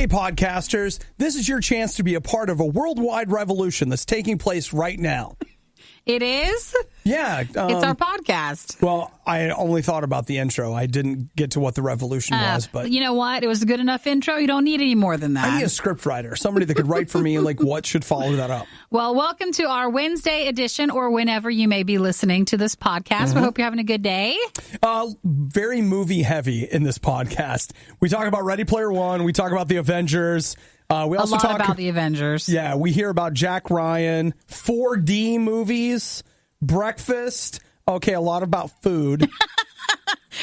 Hey, podcasters, this is your chance to be a part of a worldwide revolution that's taking place right now. It is? Yeah. It's our podcast. Well, I only thought about the intro. I didn't get to what the revolution was, but... You know what? It was a good enough intro. You don't need any more than that. I need a script writer, somebody that could write for me, like, what should follow that up. Well, welcome to our Wednesday edition, or whenever you may be listening to this podcast. We hope you're having a good day. Very movie heavy in this podcast. We talk about Ready Player One. We talk about the Avengers. We also talk about the Avengers. Yeah, we hear about Jack Ryan, 4D movies, breakfast. Okay, a lot about food.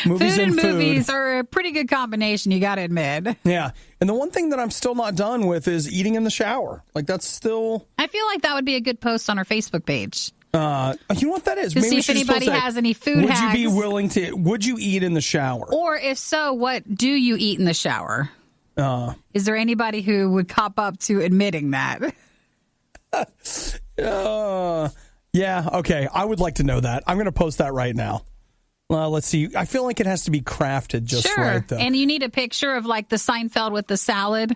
Movies are a pretty good combination, you got to admit. Yeah, and the one thing that I'm still not done with is eating in the shower. Like, that's still... I feel like that would be a good post on our Facebook page. You know what that is? To see if anybody has any food hacks. Would you be willing to... Would you eat in the shower? Or if so, what do you eat in the shower? Is there anybody who would cop up to admitting that? Yeah, okay. I would like to know that. I'm going to post that right now. Let's see. I feel like it has to be crafted just right, though. And you need a picture of, like, the Seinfeld with the salad.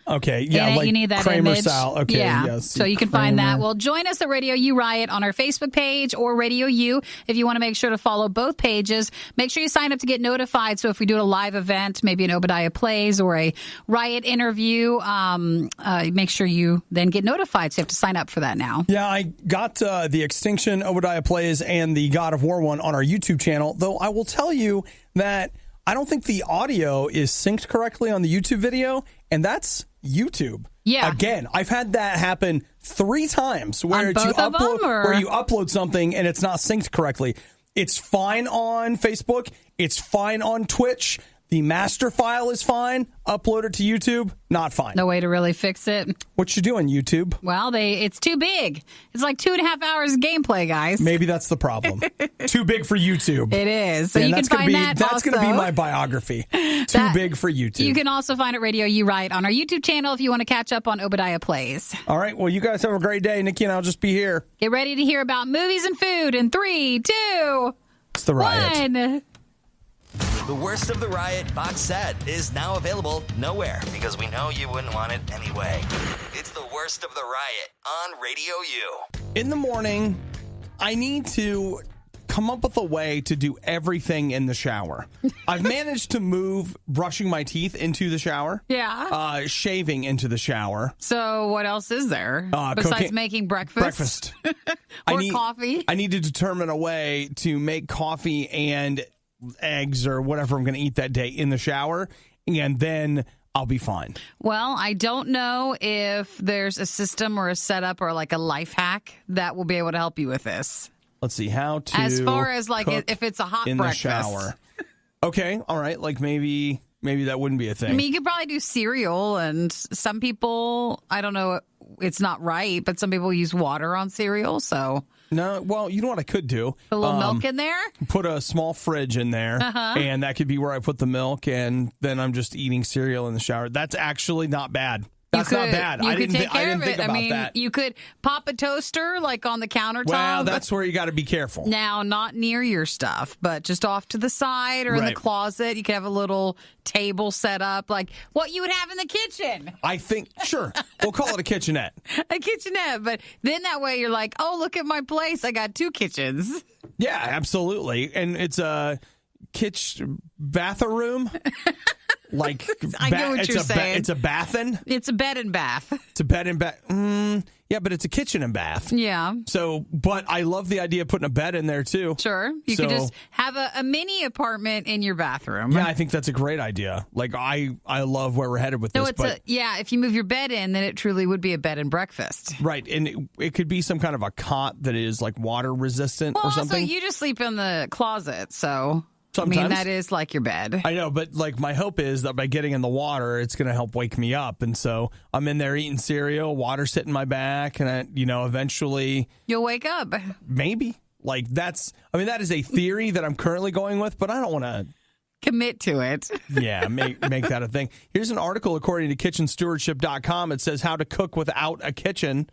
Okay, yeah, like you need that Kramer image. salad. Okay, yeah. Yes. So you can find that. Well, join us at RadioU Riot on our Facebook page or RadioU if you want to make sure to follow both pages. Make sure you sign up to get notified. So if we do a live event, maybe an Obadiah Plays or a Riot interview, make sure you then get notified. So you have to sign up for that now. Yeah, I got the Extinction, Obadiah Plays, and the God of War one on our YouTube channel, though I will tell you that I don't think the audio is synced correctly on the YouTube video, and that's YouTube. Yeah. Again, I've had that happen 3 times where you upload something and it's not synced correctly. It's fine on Facebook. It's fine on Twitch. The master file is fine. Upload it to YouTube, not fine. No way to really fix it. What you doing, YouTube? Well, it's too big. It's like 2.5 hours of gameplay, guys. Maybe that's the problem. Too big for YouTube. It is. So you can find that. That's going to be my biography. Too big for YouTube. You can also find it RadioU Riot on our YouTube channel if you want to catch up on Obadiah Plays. All right. Well, you guys have a great day. Nikki and I'll just be here. Get ready to hear about movies and food in 3, 2, it's the Riot. 1. The Worst of the Riot box set is now available nowhere because we know you wouldn't want it anyway. It's The Worst of the Riot on RadioU. In the morning, I need to come up with a way to do everything in the shower. I've managed to move brushing my teeth into the shower. Yeah. Shaving into the shower. So what else is there besides making breakfast? Or coffee? I need to determine a way to make coffee and eggs or whatever I'm going to eat that day in the shower, and then I'll be fine. Well, I don't know if there's a system or a setup or like a life hack that will be able to help you with this. Let's see how to as far as like if it's a hot in breakfast. The shower. Okay, all right, like maybe that wouldn't be a thing. I mean, you could probably do cereal, and some people, I don't know, it's not right, but some people use water on cereal, so... No, well, you know what I could do? Put a little milk in there? Put a small fridge in there, and that could be where I put the milk, and then I'm just eating cereal in the shower. That's actually not bad. That's not bad. I didn't think about that. You could pop a toaster like on the countertop. Well, that's where you got to be careful. Now, not near your stuff, but just off to the side or in the closet. You could have a little table set up like what you would have in the kitchen. I think, sure. We'll call it a kitchenette. A kitchenette. But then that way you're like, oh, look at my place. I got 2 kitchens. Yeah, absolutely. And it's a bathroom. Like I get what you're saying. It's a bathin'. It's a bed and bath. It's a bed and bath. Yeah, but it's a kitchen and bath. Yeah. So, but I love the idea of putting a bed in there too. Sure. You could just have a mini apartment in your bathroom. Yeah, I think that's a great idea. Like I love where we're headed with this. If you move your bed in, then it truly would be a bed and breakfast. Right, and it could be some kind of a cot that is like water resistant or something. Also, you just sleep in the closet, so. Sometimes. I mean, that is like your bed. I know, but like my hope is that by getting in the water, it's going to help wake me up. And so I'm in there eating cereal, water's hitting my back, and eventually... You'll wake up. Maybe. Like that is a theory that I'm currently going with, but I don't want to... Commit to it. Yeah, make that a thing. Here's an article according to kitchenstewardship.com. It says how to cook without a kitchen.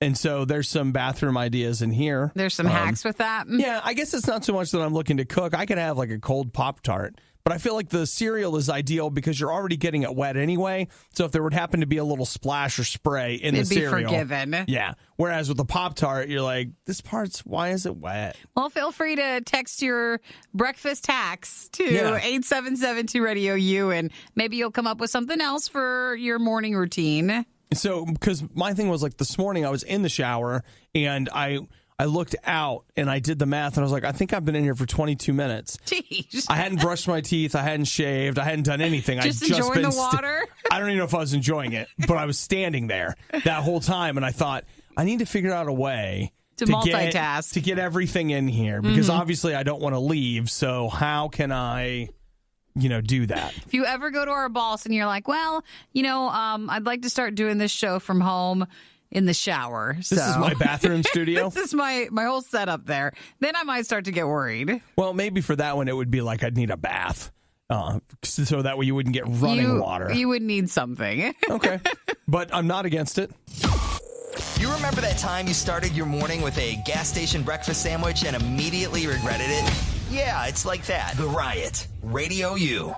And so there's some bathroom ideas in here. There's some hacks with that. Yeah, I guess it's not so much that I'm looking to cook. I could have like a cold Pop-Tart, but I feel like the cereal is ideal because you're already getting it wet anyway. So if there would happen to be a little splash or spray in the cereal, it'd be forgiven. Yeah. Whereas with the Pop-Tart, you're like, this part's, why is it wet? Well, feel free to text your breakfast hacks to 877-2-RADIO-U, and maybe you'll come up with something else for your morning routine. So, because my thing was like this morning, I was in the shower and I looked out and I did the math and I was like, I think I've been in here for 22 minutes. Jeez. I hadn't brushed my teeth. I hadn't shaved. I hadn't done anything. Just enjoying the water? I don't even know if I was enjoying it, but I was standing there that whole time and I thought, I need to figure out a way to multitask. To get everything in here because obviously I don't want to leave. So how can I, do that? If you ever go to our boss and you're like, well, I'd like to start doing this show from home in the shower. This is my bathroom studio. This is my whole setup there. Then I might start to get worried. Well, maybe for that one, it would be like I'd need a bath. So that way you wouldn't get running water. You would need something. Okay. But I'm not against it. You remember that time you started your morning with a gas station breakfast sandwich and immediately regretted it? Yeah, it's like that. The Riot. Radio U.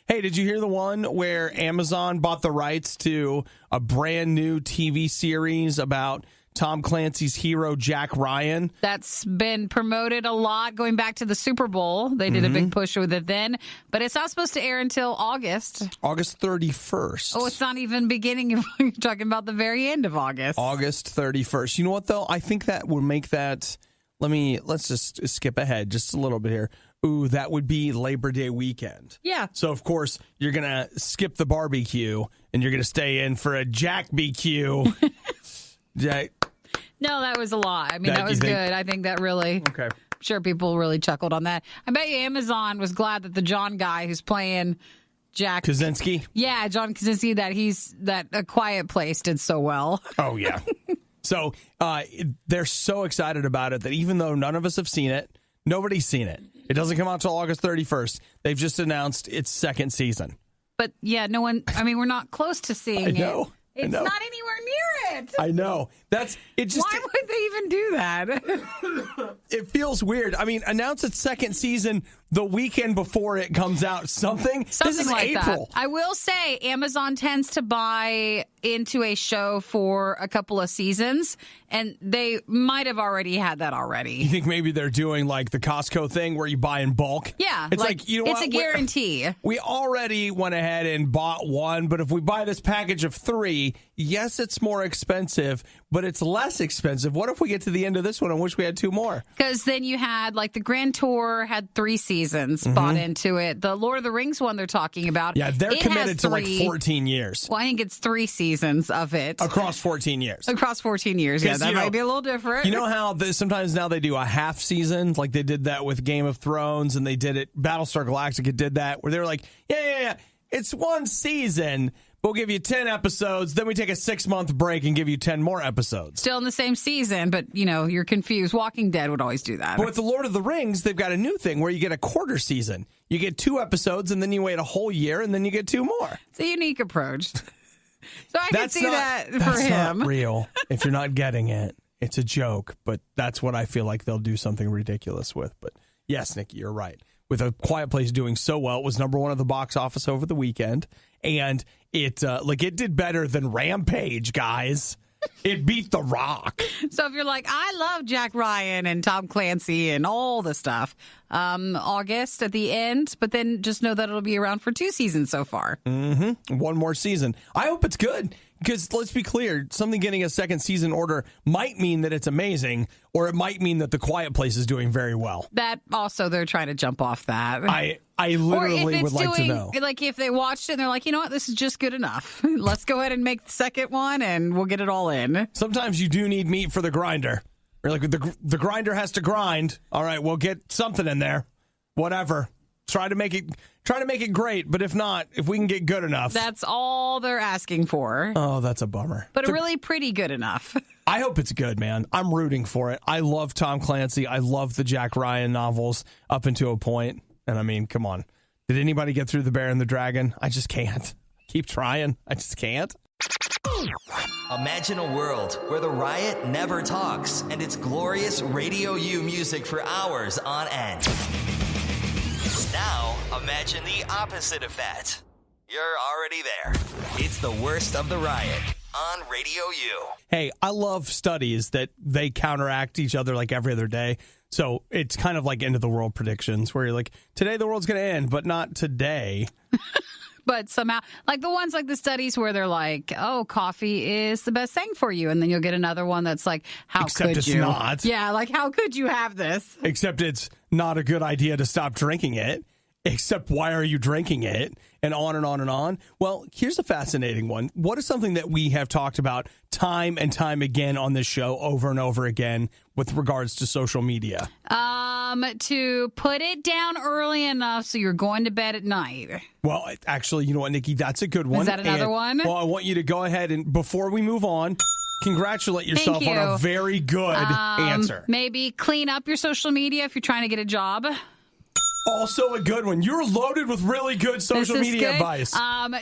Hey, did you hear the one where Amazon bought the rights to a brand new TV series about Tom Clancy's hero, Jack Ryan? That's been promoted a lot going back to the Super Bowl. They did a big push with it then. But it's not supposed to air until August. August 31st. Oh, it's not even beginning. You're talking about the very end of August. August 31st. You know what, though? I think that would make that... Let's just skip ahead just a little bit here. Ooh, that would be Labor Day weekend. Yeah. So, of course, you're going to skip the barbecue and you're going to stay in for a Jack BQ. Jack. No, that was a lot. I mean, that was good. I think that really... Okay. I'm sure people really chuckled on that. I bet you Amazon was glad that the John guy who's playing Jack... Kaczynski? Yeah, John Kaczynski, that A Quiet Place did so well. Oh, yeah. So they're so excited about it that even though none of us have seen it, nobody's seen it. It doesn't come out until August 31st. They've just announced its second season. But yeah, no one, we're not close to seeing it. It's not anywhere near it. I know. Why would they even do that? It feels weird. I mean, announce its second season the weekend before it comes out. Something this is like April. That. I will say Amazon tends to buy into a show for a couple of seasons, and they might have already had that already. You think maybe they're doing like the Costco thing where you buy in bulk? Yeah. It's like it's a guarantee. We already went ahead and bought one, but if we buy this package of 3, yes, it's more expensive, but it's less expensive. What if we get to the end of this one and wish we had 2 more? Because then you had, like, the Grand Tour had 3 seasons bought into it. The Lord of the Rings one they're talking about. Yeah, they're committed to like 14 years. Well, I think it's 3 seasons of it. Across 14 years. Across 14 years, yeah. That might be a little different. You know how sometimes now they do a half season? Like they did that with Game of Thrones and they did it, Battlestar Galactica did that, where they were like, yeah. It's 1 season. We'll give you 10 episodes, then we take a 6-month break and give you 10 more episodes. Still in the same season, but, you're confused. Walking Dead would always do that. But with The Lord of the Rings, they've got a new thing where you get a quarter season. You get 2 episodes, and then you wait a whole year, and then you get 2 more. It's a unique approach. So I can see that for him. That's not real. If you're not getting it, it's a joke. But that's what I feel like they'll do something ridiculous with. But yes, Nikki, you're right. With A Quiet Place doing so well, it was #1 at the box office over the weekend. And it did better than Rampage, guys. It beat The Rock. So if you're like, I love Jack Ryan and Tom Clancy and all the stuff, August at the end, but then just know that it'll be around for 2 seasons so far. 1 more season. I hope it's good. Because let's be clear, something getting a second season order might mean that it's amazing, or it might mean that The Quiet Place is doing very well. That also, they're trying to jump off that. I literally would like to know. Like if they watched it and they're like, you know what, this is just good enough. Let's go ahead and make the second one and we'll get it all in. Sometimes you do need meat for the grinder. Or like the grinder has to grind. All right, we'll get something in there. Whatever. Try to make it great, but if not, if we can get good enough. That's all they're asking for. Oh, that's a bummer. But really pretty good enough. I hope it's good, man. I'm rooting for it. I love Tom Clancy. I love the Jack Ryan novels up until a point. And I mean, come on. Did anybody get through The Bear and the Dragon? I just can't. Keep trying. I just can't. Imagine a world where the Riot never talks and it's glorious Radio U music for hours on end. Now, imagine the opposite of that. You're already there. It's the worst of the riot on Radio U. Hey, I love studies that they counteract each other like every other day. So it's kind of like end of the world predictions where you're like, today the world's going to end, but not today. But somehow, like the ones like the studies where they're like, oh, coffee is the best thing for you. And then you'll get another one that's like, how Except could it's you? not. Yeah, like how could you have this? Except it's not a good idea to stop drinking it. Except why are you drinking it? And on and on and on. Well, here's a fascinating one. What is something that we have talked about time and time again on this show over and over again with regards to social media? To put it down early enough so you're going to bed at night. Well, actually, you know what, Nikki? That's a good one. Is that another one? Well, I want you to go ahead and before we move on, congratulate yourself Thank you. on a very good answer. Maybe clean up your social media if you're trying to get a job. Also a good one. You're loaded with really good social media good. advice.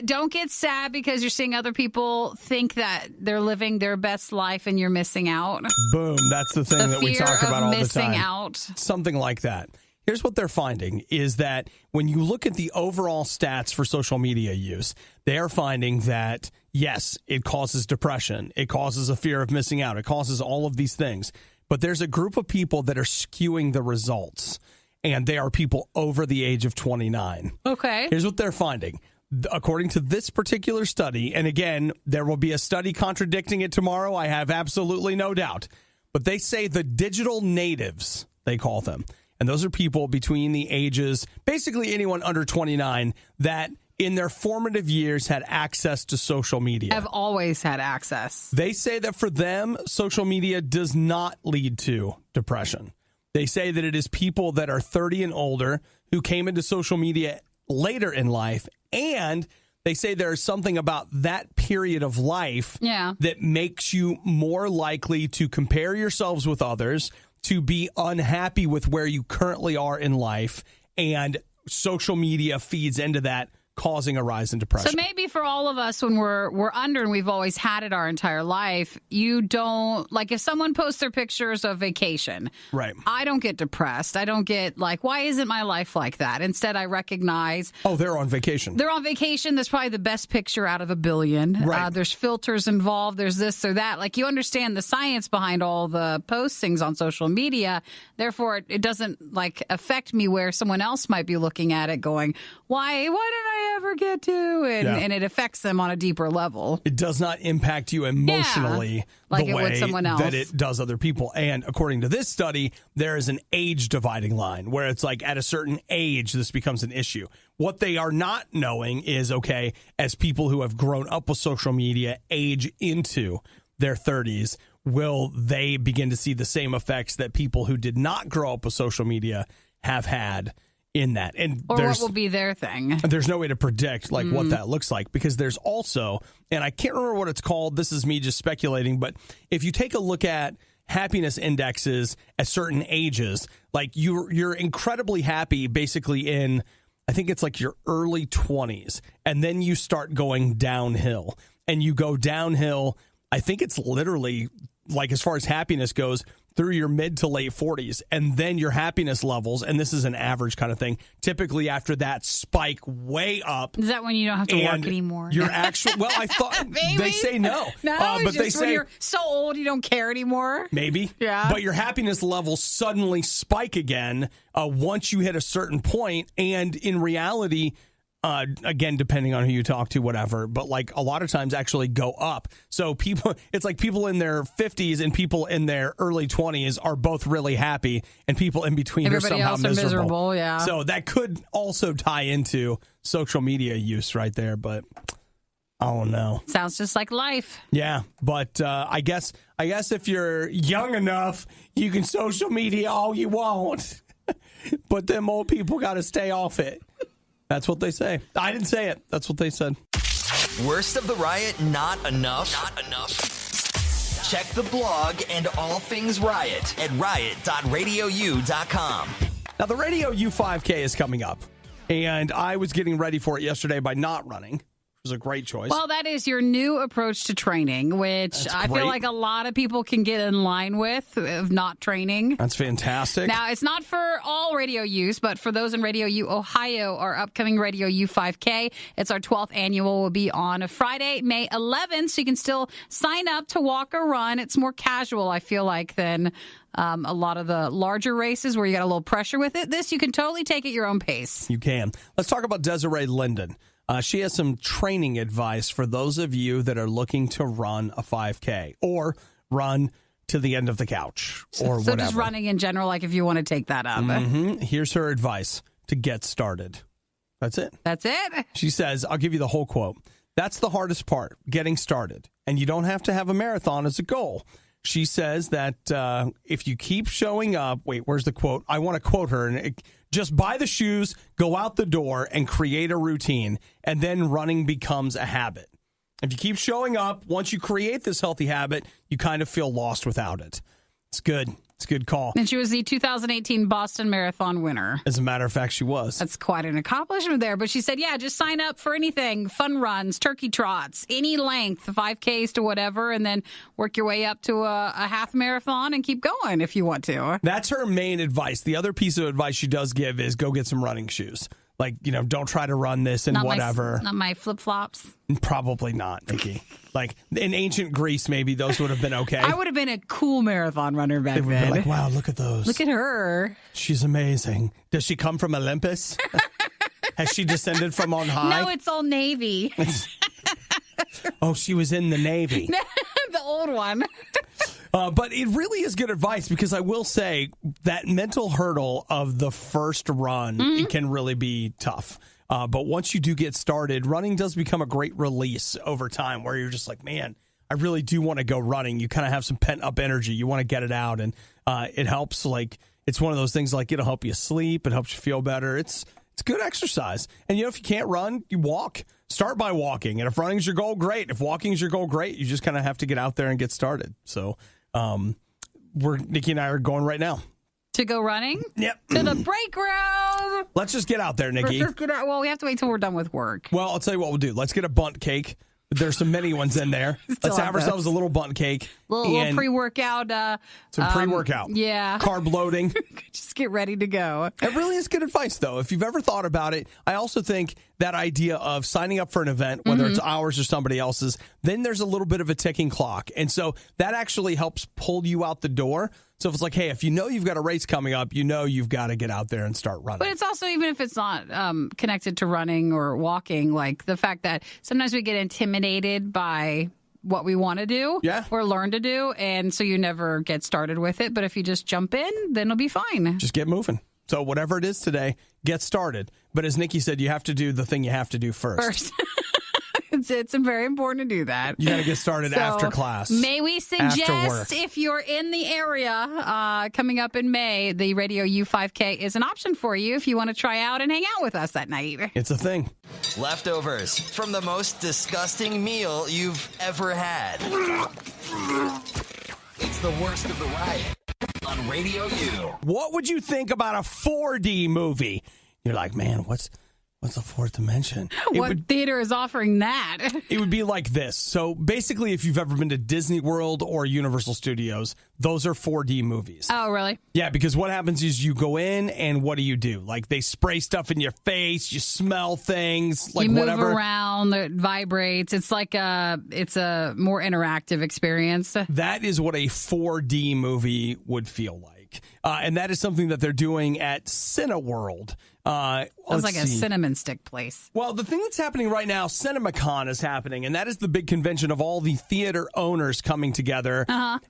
Don't get sad because you're seeing other people think that they're living their best life and you're missing out. Boom. That's the thing that we talk about all the time. Missing out. Something like that. Here's what they're finding is that when you look at the overall stats for social media use, they are finding that, yes, it causes depression. It causes a fear of missing out. It causes all of these things. But there's a group of people that are skewing the results. And they are people over the age of 29. Okay. Here's what they're finding. According to this particular study, and again, there will be a study contradicting it tomorrow, I have absolutely no doubt. But they say the digital natives, they call them. And those are people between the ages, basically anyone under 29, that in their formative years had access to social media. Have always had access. They say that for them, social media does not lead to depression. They say that it is people that are 30 and older who came into social media later in life. And they say there's something about that period of life that makes you more likely to compare yourselves with others, to be unhappy with where you currently are in life. And social media feeds into that, causing a rise in depression. So maybe for all of us when we're under and we've always had it our entire life, you don't, like if someone posts their pictures of vacation, right? I don't get depressed. I don't get like, why isn't my life like that? Instead, I recognize, oh, they're on vacation. They're on vacation. That's probably the best picture out of a billion. Right. There's filters involved. There's this or that. Like you understand the science behind all the postings on social media. Therefore, it doesn't like affect me where someone else might be looking at it going, why did I ever get to? And it affects them on a deeper level. It does not impact you emotionally like the it way would someone else. that it does other people. And according to this study, there is an age dividing line where it's like at a certain age, this becomes an issue. What they are not knowing is, okay, as people who have grown up with social media age into their 30s, will they begin to see the same effects that people who did not grow up with social media have had in that? And or what will be their thing? There's no way to predict like what that looks like, because there's also, and I can't remember what it's called, this is me just speculating, but if you take a look at happiness indexes at certain ages, like you're incredibly happy basically in, I think it's like your early 20s, and then you start going downhill, and you go downhill, I think it's literally like as far as happiness goes, through your mid to late 40s, and then your happiness levels, and this is an average kind of thing, typically after that spike way up. Is that when you don't have to work anymore? Your actual, well, I thought they say no. But they say when you're so old you don't care anymore. Maybe. Yeah. But your happiness levels suddenly spike again once you hit a certain point, and in reality, again, depending on who you talk to, whatever, but like a lot of times actually go up. So people, it's like people in their 50s and people in their early 20s are both really happy, and people in between are somehow miserable. Yeah. So that could also tie into social media use right there, but I don't know. Sounds just like life. Yeah, but I guess if you're young enough, you can social media all you want, but them old people got to stay off it. That's what they say. I didn't say it. That's what they said. Worst of the riot, not enough? Not enough. Check the blog and all things Riot at riot.radiou.com. Now, the Radio U 5K is coming up, and I was getting ready for it yesterday by not running was a great choice. Well, that is your new approach to training, which I feel like a lot of people can get in line with of not training. That's fantastic. Now, it's not for all Radio U's, but for those in Radio U Ohio, our upcoming Radio U 5K, it's our 12th annual, will be on a Friday, May 11th, so you can still sign up to walk or run. It's more casual, I feel like, than a lot of the larger races where you got a little pressure with it. This, you can totally take at your own pace. You can. Let's talk about Desiree Linden. She has some training advice for those of you that are looking to run a 5K or run to the end of the couch or whatever. So just running in general, like if you want to take that up. Here's her advice to get started. That's it. That's it? She says, I'll give you the whole quote. That's the hardest part, getting started. And you don't have to have a marathon as a goal. She says that if you keep showing up, wait, where's the quote? I want to quote her. And just buy the shoes, go out the door, and create a routine. And then running becomes a habit. If you keep showing up, once you create this healthy habit, you kind of feel lost without it. It's good. It's a good call. And she was the 2018 Boston Marathon winner. As a matter of fact, she was. That's quite an accomplishment there. But she said, yeah, just sign up for anything. Fun runs, turkey trots, any length, 5Ks to whatever, and then work your way up to a half marathon and keep going if you want to. That's her main advice. The other piece of advice she does give is go get some running shoes. Like, don't try to run this and whatever. Not my flip-flops. Probably not, Nikki. Like, in ancient Greece, maybe those would have been okay. I would have been a cool marathon runner back then. They would have been like, wow, look at those. Look at her. She's amazing. Does she come from Olympus? Has she descended from on high? No, it's Old Navy. Oh, she was in the Navy. The old one. But it really is good advice because I will say that mental hurdle of the first run, it can really be tough. But once you do get started, running does become a great release over time where you're just like, man, I really do want to go running. You kind of have some pent up energy. You want to get it out. And it helps. Like, it's one of those things like it'll help you sleep. It helps you feel better. It's good exercise. And, if you can't run, you walk. Start by walking. And if running's your goal, great. If walking's your goal, great. You just kind of have to get out there and get started. So Nikki and I are going right now. To go running? Yep. To the break room. Let's just get out there, Nikki. Let's just get out. Well, we have to wait till we're done with work. Well, I'll tell you what we'll do. Let's get a bunt cake. There's some mini ones in there. Let's have ourselves a little bunt cake. Little pre-workout. Some pre-workout. Yeah. Carb loading. Just get ready to go. It really is good advice, though. If you've ever thought about it, I also think that idea of signing up for an event, whether it's ours or somebody else's, then there's a little bit of a ticking clock. And so that actually helps pull you out the door. So if it's like, hey, if you've got a race coming up, you've got to get out there and start running. But it's also, even if it's not connected to running or walking, like the fact that sometimes we get intimidated by what we want to do or learn to do. And so you never get started with it. But if you just jump in, then it'll be fine. Just get moving. So whatever it is today, get started. But as Nikki said, you have to do the thing you have to do first. It's very important to do that. You got to get started after class. May we suggest, if you're in the area coming up in May, the Radio U 5K is an option for you if you want to try out and hang out with us that night. It's a thing. Leftovers from the most disgusting meal you've ever had. It's the worst of the riot on Radio U. What would you think about a 4D movie? You're like, man, what's the fourth dimension? What theater is offering that? It would be like this. So basically, if you've ever been to Disney World or Universal Studios, those are 4D movies. Oh, really? Yeah, because what happens is you go in and what do? Like they spray stuff in your face, you smell things, like you move whatever. Around, it vibrates. It's like it's a more interactive experience. That is what a 4D movie would feel like. And that is something that they're doing at Cineworld. Sounds like a cinnamon stick place. Well, the thing that's happening right now, CinemaCon is happening, and that is the big convention of all the theater owners coming together,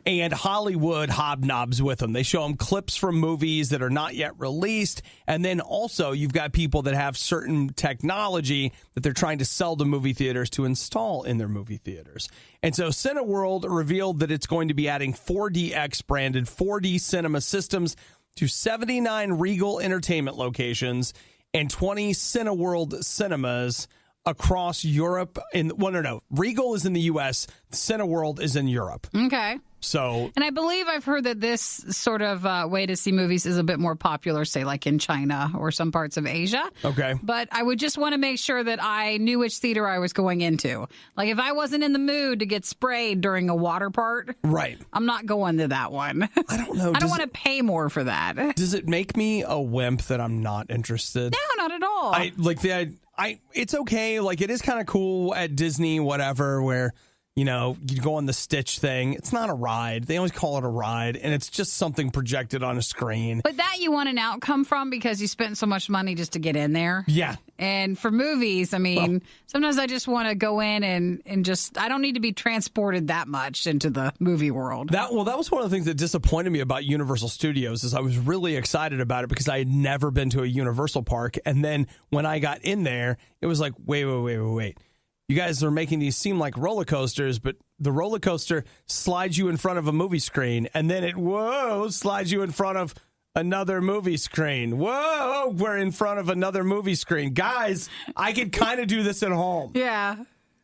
and Hollywood hobnobs with them. They show them clips from movies that are not yet released, and then also you've got people that have certain technology that they're trying to sell to movie theaters to install in their movie theaters. And so Cineworld revealed that it's going to be adding 4DX branded 4D cinema systems to 79 Regal Entertainment locations and 20 Cineworld cinemas across Europe. No. Regal is in the U.S. Cineworld is in Europe. Okay. So, and I believe I've heard that this sort of way to see movies is a bit more popular, say, like in China or some parts of Asia. Okay. But I would just want to make sure that I knew which theater I was going into. Like, if I wasn't in the mood to get sprayed during a water part, right, I'm not going to that one. I don't know. I don't want to pay more for that. Does it make me a wimp that I'm not interested? No, not at all. It's okay. Like, it is kind of cool at Disney, whatever, where, you know, you go on the Stitch thing. It's not a ride. They always call it a ride, and it's just something projected on a screen. But that you want an outcome from because you spent so much money just to get in there. Yeah. And for movies, I mean, sometimes I just want to go in and just, I don't need to be transported that much into the movie world. That was one of the things that disappointed me about Universal Studios is I was really excited about it because I had never been to a Universal park. And then when I got in there, it was like, wait. You guys are making these seem like roller coasters, but the roller coaster slides you in front of a movie screen, and then it, slides you in front of another movie screen. Whoa, we're in front of another movie screen. Guys, I could kind of do this at home. Yeah.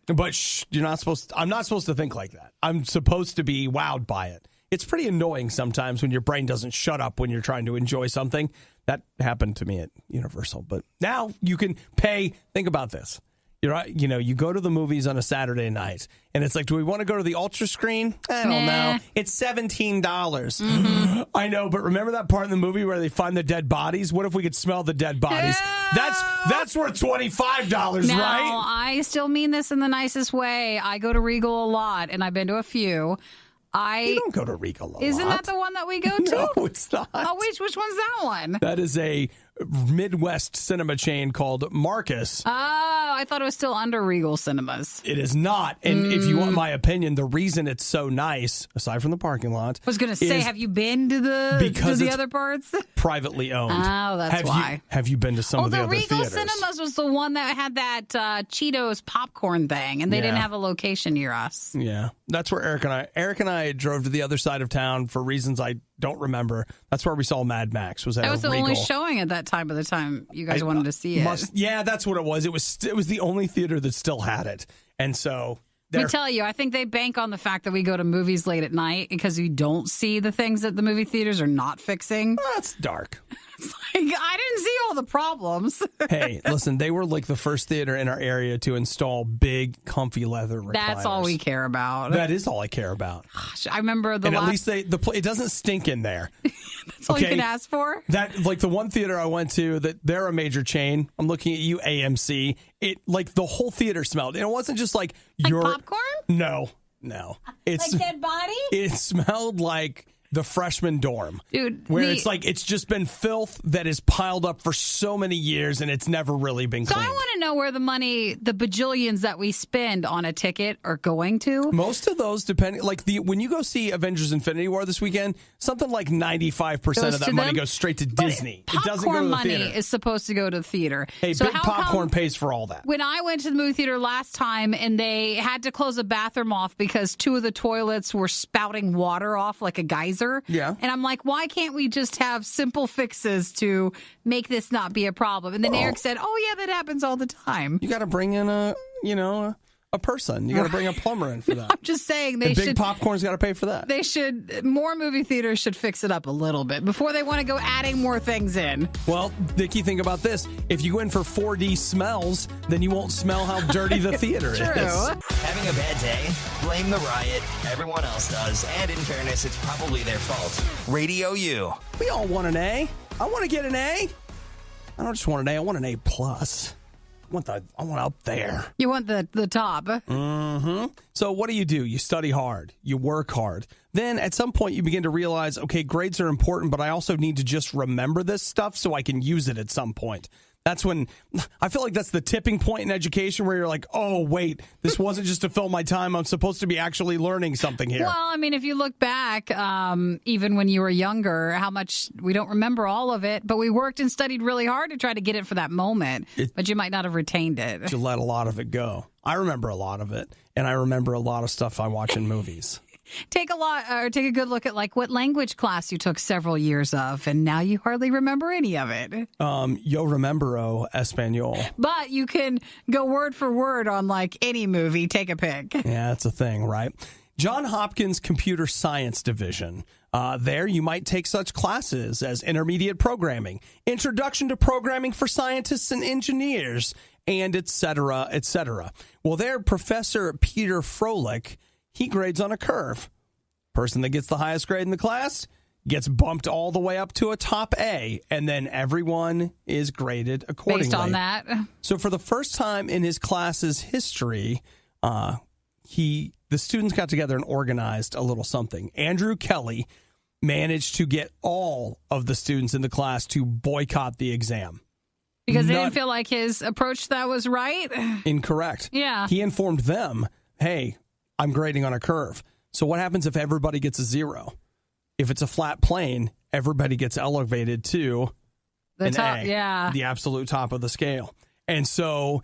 But I'm not supposed to think like that. I'm supposed to be wowed by it. It's pretty annoying sometimes when your brain doesn't shut up when you're trying to enjoy something. That happened to me at Universal. But now you can pay. Think about this. You go to the movies on a Saturday night, and it's like, do we want to go to the Ultra Screen? I don't know. It's $17. Mm-hmm. I know, but remember that part in the movie where they find the dead bodies? What if we could smell the dead bodies? That's worth $25, now, right? I still mean this in the nicest way. I go to Regal a lot, and I've been to a few. You don't go to Regal a lot. Isn't that the one that we go to? No, it's not. Oh, which one's that one? That is a Midwest cinema chain called Marcus. Oh, I thought it was still under Regal Cinemas. It is not. And if you want my opinion, the reason it's so nice, aside from the parking lot, I was going to say, have you been to the other parts? Privately owned. Oh, that's why. Have you been to some of the other theaters? The Regal Cinemas was the one that had that Cheetos popcorn thing, and they didn't have a location near us. Yeah, that's where Eric and I drove to the other side of town for reasons I don't remember. That's where we saw Mad Max. Was that was the Regal. only showing at that time by the time you guys wanted to see it. Yeah, that's what it was. It was the only theater that still had it. And so let me tell you, I think they bank on the fact that we go to movies late at night because we don't see the things that the movie theaters are not fixing. That's dark. It's like, I didn't see all the problems. Hey, listen, they were like the first theater in our area to install big, comfy leather recliners. That's all we care about. That is all I care about. Gosh, I remember at least it doesn't stink in there. That's all you can ask for? That, like the one theater I went to, that they're a major chain. I'm looking at you, AMC. It, like, the whole theater smelled. And it wasn't just like your popcorn? No. It's like dead body? It smelled like the freshman dorm. Dude. Where it's like it's just been filth that is piled up for so many years and it's never really been cleaned. So I want to know where the money, the bajillions that we spend on a ticket are going to. Most of those, depending, like when you go see Avengers Infinity War this weekend, something like 95% of that money goes straight to Disney. It doesn't go to the theater. Money is supposed to go to the theater. Hey, so Big Popcorn pays for all that. When I went to the movie theater last time and they had to close a bathroom off because two of the toilets were spouting water off like a geyser. Yeah. And I'm like, why can't we just have simple fixes to make this not be a problem? And then Eric said, oh, yeah, that happens all the time. You got to bring in a person. You got to bring a plumber in for that. I'm just saying Big Popcorn's got to pay for that. More movie theaters should fix it up a little bit before they want to go adding more things in. Well, Nikki, think about this. If you go in for 4D smells, then you won't smell how dirty the theater is. Having a bad day? Blame the Riot. Everyone else does. And in fairness, it's probably their fault. Radio U. We all want an A. I want to get an A. I don't just want an A. I want an A+. I want up there. You want the top. Mm-hmm. So what do? You study hard. You work hard. Then at some point you begin to realize, okay, grades are important, but I also need to just remember this stuff so I can use it at some point. That's when I feel like that's the tipping point in education where you're like, oh, wait, this wasn't just to fill my time. I'm supposed to be actually learning something here. Well, I mean, if you look back, even when you were younger, how much we don't remember all of it, but we worked and studied really hard to try to get it for that moment, but you might not have retained it. You let a lot of it go. I remember a lot of it, and I remember a lot of stuff I watch in movies. Take a good look at like what language class you took several years of, and now you hardly remember any of it. Yo remembero Espanol. But you can go word for word on like any movie. Take a pick. Yeah, that's a thing, right? John Hopkins Computer Science Division. There you might take such classes as intermediate programming, introduction to programming for scientists and engineers, and et cetera, et cetera. Well, there, Professor Peter Froelich, he grades on a curve. Person that gets the highest grade in the class gets bumped all the way up to a top A, and then everyone is graded accordingly. Based on that. So for the first time in his class's history, the students got together and organized a little something. Andrew Kelly managed to get all of the students in the class to boycott the exam. Because they didn't feel like his approach to that was right? Incorrect. Yeah. He informed them, hey, I'm grading on a curve. So what happens if everybody gets a 0? If it's a flat plane, everybody gets elevated to The an top, A, yeah. the absolute top of the scale. And so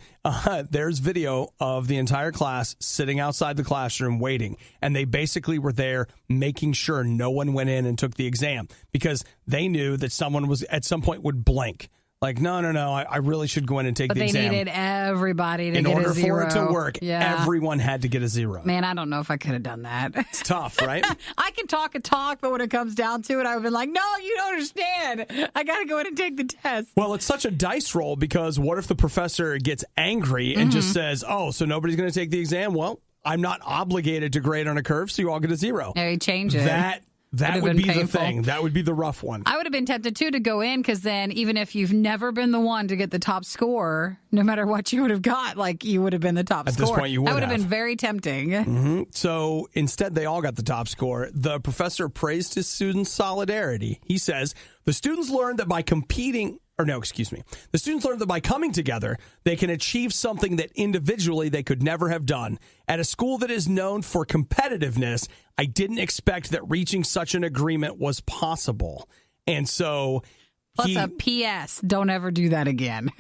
there's video of the entire class sitting outside the classroom waiting. And they basically were there making sure no one went in and took the exam because they knew that someone was at some point would blink. Like, no, I really should go in and take the exam. But they needed everybody to in get order a 0. for it to work, everyone had to get a 0. Man, I don't know if I could have done that. It's tough, right? I can talk and talk, but when it comes down to it, I would have been like, no, you don't understand. I got to go in and take the test. Well, it's such a dice roll because what if the professor gets angry and just says, oh, so nobody's going to take the exam? Well, I'm not obligated to grade on a curve, so you all get a 0. No, you change it. That would be painful. the thing. That would be the rough one. I would have been tempted, too, to go in because then even if you've never been the one to get the top score, no matter what you would have got, like you would have been the top score. At this point, you would have. That would have been very tempting. Mm-hmm. So instead, they all got the top score. The professor praised his students' solidarity. He says, the students learned that by The students learned that by coming together, they can achieve something that individually they could never have done. At a school that is known for competitiveness, I didn't expect that reaching such an agreement was possible. And so Plus a P.S. Don't ever do that again.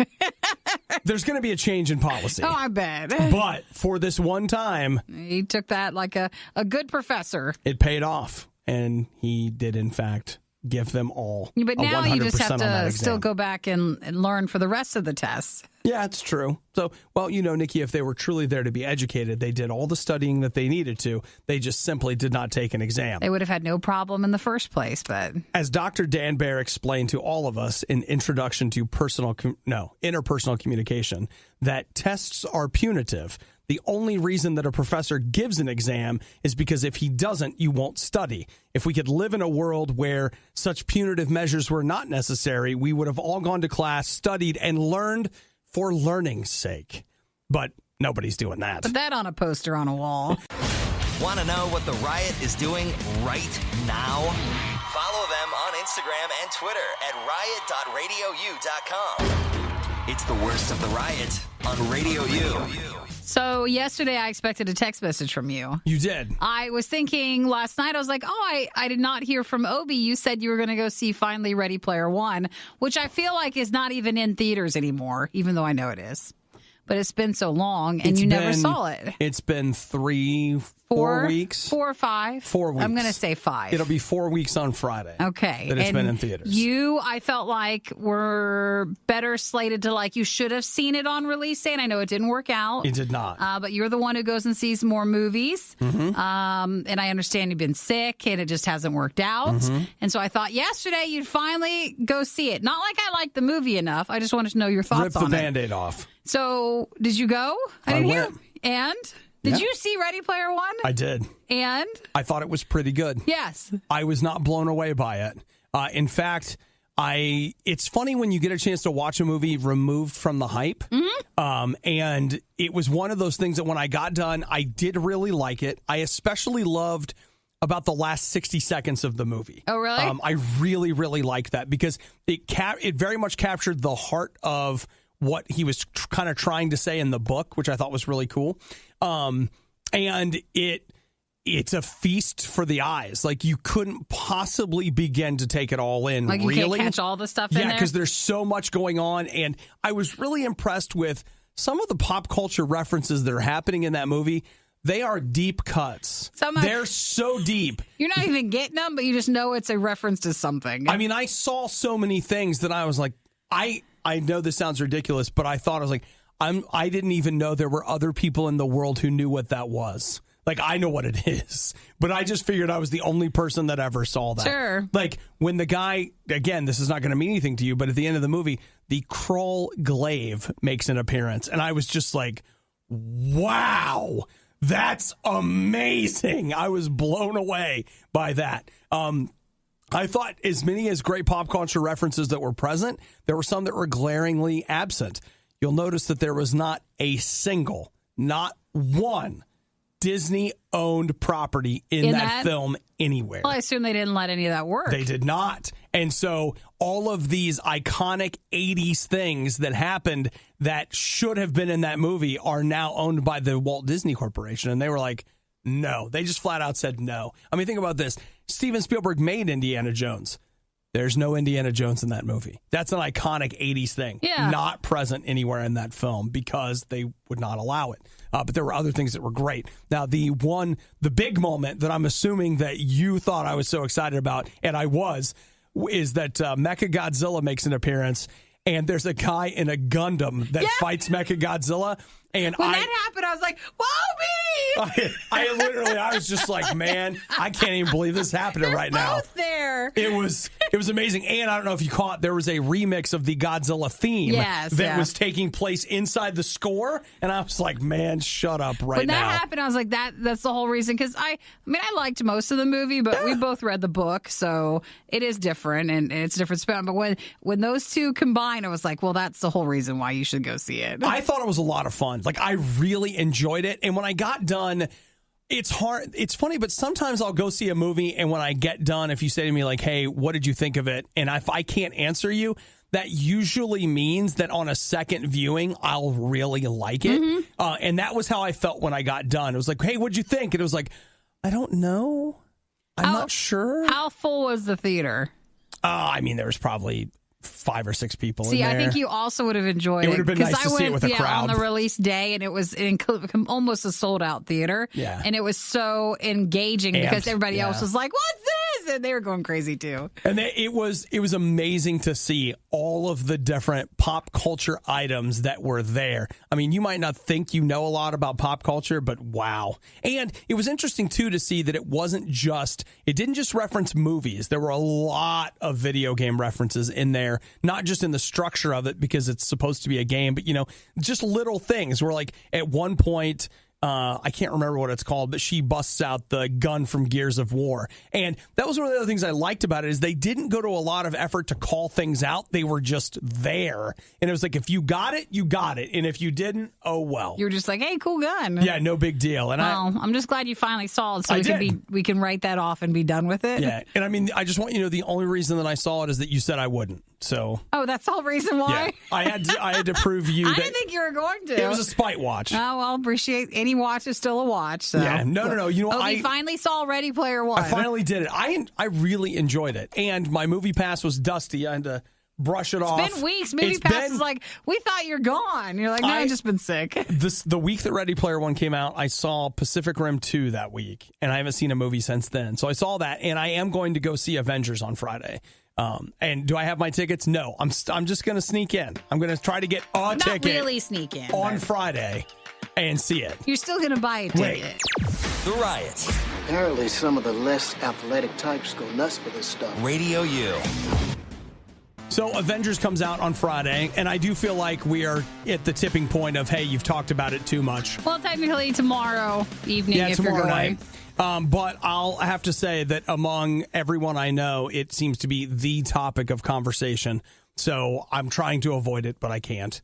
There's going to be a change in policy. Oh, I bet. But for this one time, he took that like a good professor. It paid off. And he did, in fact, give them all. But now you just have to still exam. go back and learn for the rest of the tests. Yeah, it's true. So, well, Nikki, if they were truly there to be educated, they did all the studying that they needed to. They just simply did not take an exam. They would have had no problem in the first place. But as Dr. Dan Baer explained to all of us in Introduction to Interpersonal Communication, that tests are punitive. The only reason that a professor gives an exam is because if he doesn't, you won't study. If we could live in a world where such punitive measures were not necessary, we would have all gone to class, studied, and learned for learning's sake. But nobody's doing that. Put that on a poster on a wall. Want to know what the Riot is doing right now? Follow them on Instagram and Twitter at riot.radiou.com. It's the worst of the Riot on Radio U. So yesterday I expected a text message from you. You did. I was thinking last night, I was like, I did not hear from Obi. You said you were going to go see finally Ready Player One, which I feel like is not even in theaters anymore, even though I know it is. But it's been so long and you never saw it. It's been 4 weeks. 4 or 5? 4 weeks. I'm going to say 5. It'll be 4 weeks on Friday. Okay. That it's been in theaters. You, I felt like, were better slated to, you should have seen it on release day, and I know it didn't work out. It did not. But you're the one who goes and sees more movies. Mm-hmm. And I understand you've been sick, and it just hasn't worked out. Mm-hmm. And so I thought yesterday you'd finally go see it. Not like I liked the movie enough. I just wanted to know your thoughts on it. Rip the Band-Aid off. So, did you go? I didn't went. hear. And? Did you see Ready Player One? I did. And? I thought it was pretty good. Yes. I was not blown away by it. In fact, it's funny when you get a chance to watch a movie removed from the hype. Mm-hmm. And it was one of those things that when I got done, I did really like it. I especially loved about the last 60 seconds of the movie. Oh, really? I really, really liked that because it very much captured the heart of what he was kind of trying to say in the book, which I thought was really cool. And it's a feast for the eyes. Like, you couldn't possibly begin to take it all in. Like, you really. Can't catch all the stuff in there? Yeah, because there's so much going on. And I was really impressed with some of the pop culture references that are happening in that movie. They are deep cuts. They're so deep. You're not even getting them, but you just know it's a reference to something. I mean, I saw so many things that I was like, I know this sounds ridiculous, but I thought, I was like, I didn't even know there were other people in the world who knew what that was. Like, I know what it is, but I just figured I was the only person that ever saw that. Sure. Like, when the guy, again, this is not going to mean anything to you, but at the end of the movie, the Krull glaive makes an appearance. And I was just like, wow, that's amazing. I was blown away by that. I thought as many as great pop culture references that were present, there were some that were glaringly absent. You'll notice that there was not a single, not one Disney-owned property in that film anywhere. Well, I assume they didn't let any of that work. They did not. And so all of these iconic 80s things that happened that should have been in that movie are now owned by the Walt Disney Corporation. And they were like, no. They just flat out said no. I mean, think about this. Steven Spielberg made Indiana Jones. There's no Indiana Jones in that movie. That's an iconic 80s thing. Yeah. Not present anywhere in that film because they would not allow it. But there were other things that were great. Now, the big moment that I'm assuming that you thought I was so excited about, and I was, is that Mechagodzilla makes an appearance, and there's a guy in a Gundam that fights Mechagodzilla. And when that happened, I was like, whoa, me! I was just like, man, I can't even believe this happening right now. Both there. It was amazing. And I don't know if you caught, there was a remix of the Godzilla theme that was taking place inside the score. And I was like, man, shut up right now. When that happened, I was like, that's the whole reason. Because I liked most of the movie, but we both read the book. So it is different and it's different spin. But when those two combine, I was like, well, that's the whole reason why you should go see it. I thought it was a lot of fun. Like, I really enjoyed it. And when I got done, it's hard. It's funny, but sometimes I'll go see a movie, and when I get done, if you say to me, like, hey, what did you think of it? And if I can't answer you, that usually means that on a second viewing, I'll really like it. Mm-hmm. And that was how I felt when I got done. It was like, hey, what'd you think? And it was like, I don't know. I'm not sure. How full was the theater? I mean, there was probably 5 or 6 people in there. I think you also would have enjoyed it. It would have been nice to see it with a crowd. On the release day, and it was almost a sold-out theater. Yeah. And it was so engaging because everybody else was like, what's this? And they were going crazy, too. And it was amazing to see all of the different pop culture items that were there. I mean, you might not think you know a lot about pop culture, but wow. And it was interesting, too, to see that it didn't just reference movies. There were a lot of video game references in there. Not just in the structure of it because it's supposed to be a game, but, just little things where, like, at one point, I can't remember what it's called, but she busts out the gun from Gears of War. And that was one of the other things I liked about it is they didn't go to a lot of effort to call things out. They were just there. And it was like, if you got it, you got it. And if you didn't, oh, well. You were just like, hey, cool gun. Yeah, no big deal. And I'm just glad you finally saw it so we can write that off and be done with it. Yeah. And I mean, I just want you to know the only reason that I saw it is that you said I wouldn't. So. Oh, that's the whole reason why? Yeah. I had to prove you that. I didn't think you were going to. It was a spite watch. Oh, well, appreciate any watch is still a watch. So. Yeah, no. You know, I finally saw Ready Player One. I finally did it. I really enjoyed it. And my Movie Pass was dusty. I had to brush it off. It's been weeks. Movie Pass is like, we thought you're gone. You're like, no, I've just been sick. The week that Ready Player One came out, I saw Pacific Rim 2 that week. And I haven't seen a movie since then. So I saw that. And I am going to go see Avengers on Friday. And do I have my tickets? No. I'm just going to sneak in. I'm going to try to get a ticket. Not really sneak in. On Friday and see it. You're still going to buy a ticket. The Riot. Apparently some of the less athletic types go nuts for this stuff. Radio U. So Avengers comes out on Friday, and I do feel like we are at the tipping point of, hey, you've talked about it too much. Well, technically tomorrow evening if you're going. Night. But I'll have to say that among everyone I know, it seems to be the topic of conversation. So I'm trying to avoid it, but I can't.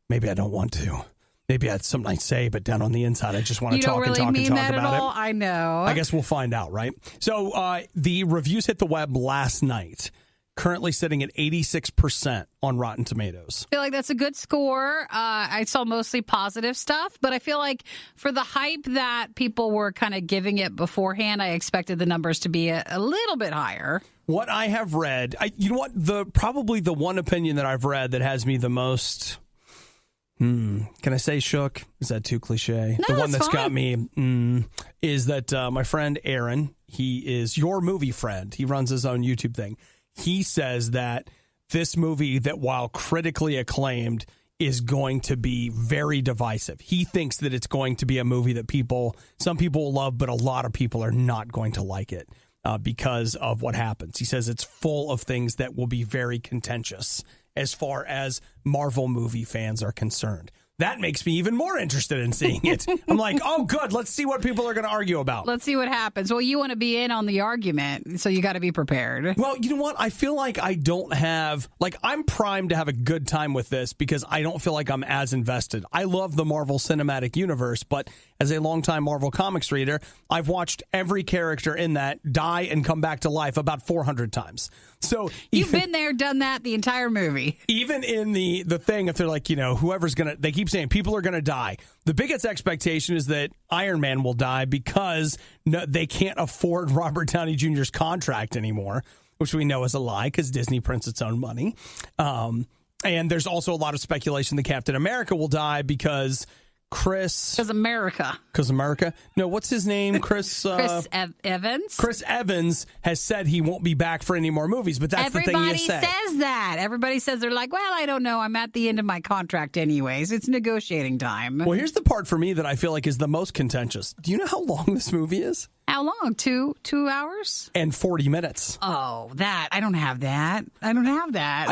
Maybe I don't want to. Maybe I had something I say, but down on the inside, I just want to talk and talk and talk about it. I know. I guess we'll find out, right? So the reviews hit the web last night. Currently sitting at 86% on Rotten Tomatoes. I feel like that's a good score. I saw mostly positive stuff, but I feel like for the hype that people were kind of giving it beforehand, I expected the numbers to be a little bit higher. What I have read, you know what? Probably the one opinion that I've read that has me the most, Can I say shook? Is that too cliche? No, the one that's that's got fine. me is that my friend Aaron, he is your movie friend. He runs his own YouTube thing. He says that this movie, that while critically acclaimed, is going to be very divisive. He thinks that it's going to be a movie that some people will love, but a lot of people are not going to like it because of what happens. He says it's full of things that will be very contentious as far as Marvel movie fans are concerned. That makes me even more interested in seeing it. I'm like, oh, good. Let's see what people are going to argue about. Let's see what happens. Well, you want to be in on the argument, so you got to be prepared. Well, you know what? I feel like I don't have, I'm primed to have a good time with this because I don't feel like I'm as invested. I love the Marvel Cinematic Universe, but as a longtime Marvel Comics reader, I've watched every character in that die and come back to life about 400 times. So You've been there, done that, the entire movie. Even in the thing, if they're like, whoever's going to, they keep saying people are going to die. The biggest expectation is that Iron Man will die because they can't afford Robert Downey Jr.'s contract anymore, which we know is a lie because Disney prints its own money. And there's also a lot of speculation that Captain America will die because Because America. No, what's his name? Chris Evans? Chris Evans has said he won't be back for any more movies, but that's the thing you say. Everybody says that. Everybody says they're like, well, I don't know. I'm at the end of my contract anyways. It's negotiating time. Well, here's the part for me that I feel like is the most contentious. Do you know how long this movie is? How long? 2 hours? And 40 minutes. Oh, that. I don't have that. I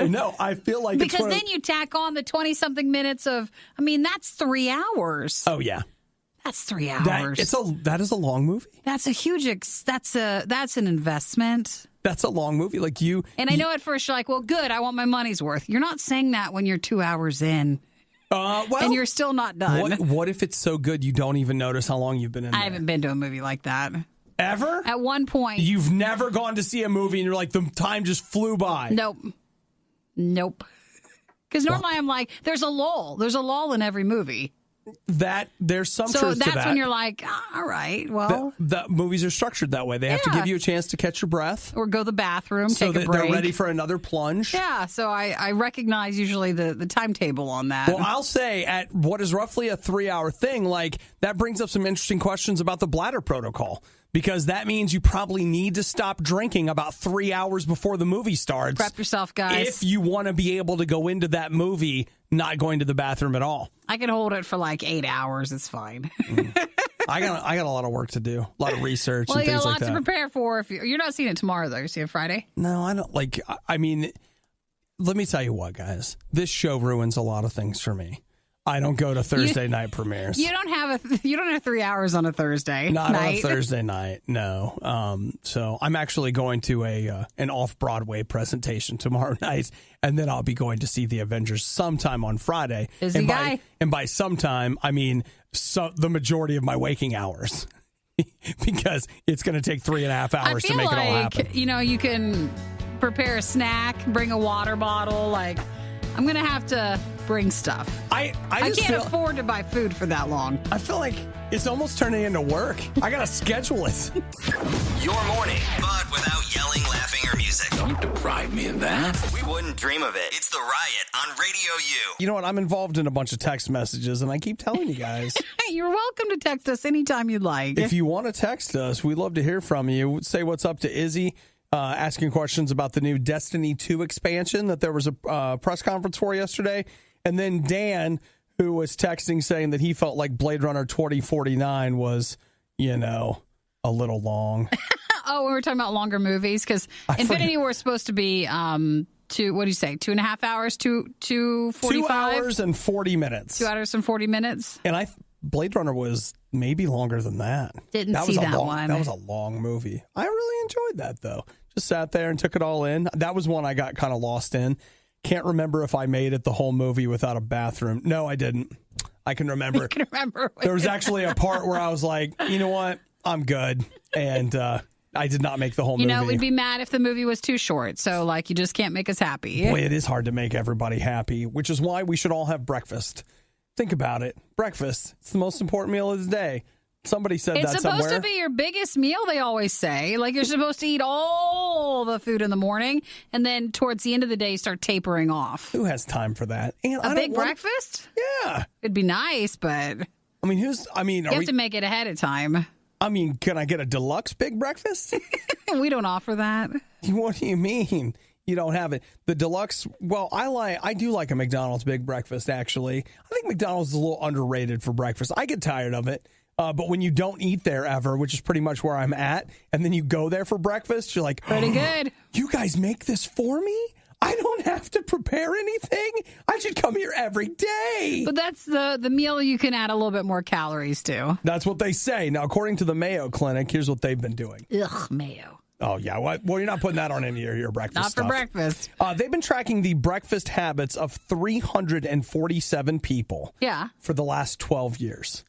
know. I feel like because then you tack on the 20-something minutes of, that's 3 hours. Oh, yeah. That's 3 hours. That is a long movie. That's a huge, that's an investment. That's a long movie. And I know at first you're like, well, good, I want my money's worth. You're not saying that when you're 2 hours in. And you're still not done. What if it's so good you don't even notice how long you've been in there? I haven't been to a movie like that. Ever? At one point. You've never gone to see a movie and you're like, the time just flew by. Nope. Because normally I'm like, there's a lull. There's a lull in every movie. There's some truth to that. So that's when you're like, all right, well. The movies are structured that way. They have to give you a chance to catch your breath. Or go to the bathroom, so take a that break. They're ready for another plunge. Yeah, so I recognize usually the timetable on that. Well, I'll say at what is roughly a 3-hour thing, that brings up some interesting questions about the bladder protocol. Because that means you probably need to stop drinking about 3 hours before the movie starts. Prep yourself, guys. If you want to be able to go into that movie not going to the bathroom at all. I can hold it for 8 hours. It's fine. I got a lot of work to do. A lot of research and things like that. Well, you got a lot to prepare for. If you're not seeing it tomorrow, though. You're seeing it Friday? No, I don't. Let me tell you what, guys. This show ruins a lot of things for me. I don't go to Thursday night premieres. You don't have 3 hours on a Thursday Not night. on a Thursday night, no. So I'm actually going to an off-Broadway presentation tomorrow night, and then I'll be going to see the Avengers sometime on Friday. Busy guy. And by sometime, I mean the majority of my waking hours. Because it's going to take 3.5 hours to make it all happen. You can prepare a snack, bring a water bottle, I'm going to have to bring stuff. I can't afford to buy food for that long. I feel like it's almost turning into work. I got to schedule it. Your morning, but without yelling, laughing, or music. Don't deprive me of that. We wouldn't dream of it. It's The Riot on Radio U. You know what? I'm involved in a bunch of text messages, and I keep telling you guys. You're welcome to text us anytime you'd like. If you want to text us, we'd love to hear from you. Say what's up to Izzy. Asking questions about the new Destiny 2 expansion that there was a press conference for yesterday. And then Dan, who was texting saying that he felt like Blade Runner 2049 was, a little long. Oh, we were talking about longer movies because Infinity War is supposed to be, what do you say, 2.5 hours, 2:45? 2 hours and 40 minutes. 2 hours and 40 minutes. And Blade Runner was maybe longer than that. Didn't see that one. That was a long movie. I really enjoyed that, though. Just sat there and took it all in. That was one I got kind of lost in. Can't remember if I made it the whole movie without a bathroom. No, I didn't. I can remember. There was actually a part where I was like, you know what? I'm good. And I did not make the whole movie. We'd be mad if the movie was too short. So, you just can't make us happy. Boy, it is hard to make everybody happy, which is why we should all have breakfast. Think about it. Breakfast. It's the most important meal of the day. Somebody said that somewhere. It's supposed to be your biggest meal, they always say. Like, you're supposed to eat all the food in the morning, and then towards the end of the day, start tapering off. Who has time for that? And A big breakfast? Yeah. It'd be nice, but I mean, you have to make it ahead of time. I mean, can I get a deluxe big breakfast? We don't offer that. What do you mean? You don't have it. The deluxe, well, I do like a McDonald's big breakfast, actually. I think McDonald's is a little underrated for breakfast. I get tired of it. But when you don't eat there ever, which is pretty much where I'm at, and then you go there for breakfast, you're like, pretty good. You guys make this for me? I don't have to prepare anything. I should come here every day. But that's the meal you can add a little bit more calories to. That's what they say. Now, according to the Mayo Clinic, here's what they've been doing. Ugh, mayo. Oh, yeah. Well, you're not putting that on any of your breakfast Not stuff. for breakfast. They've been tracking the breakfast habits of 347 people for the last 12 years.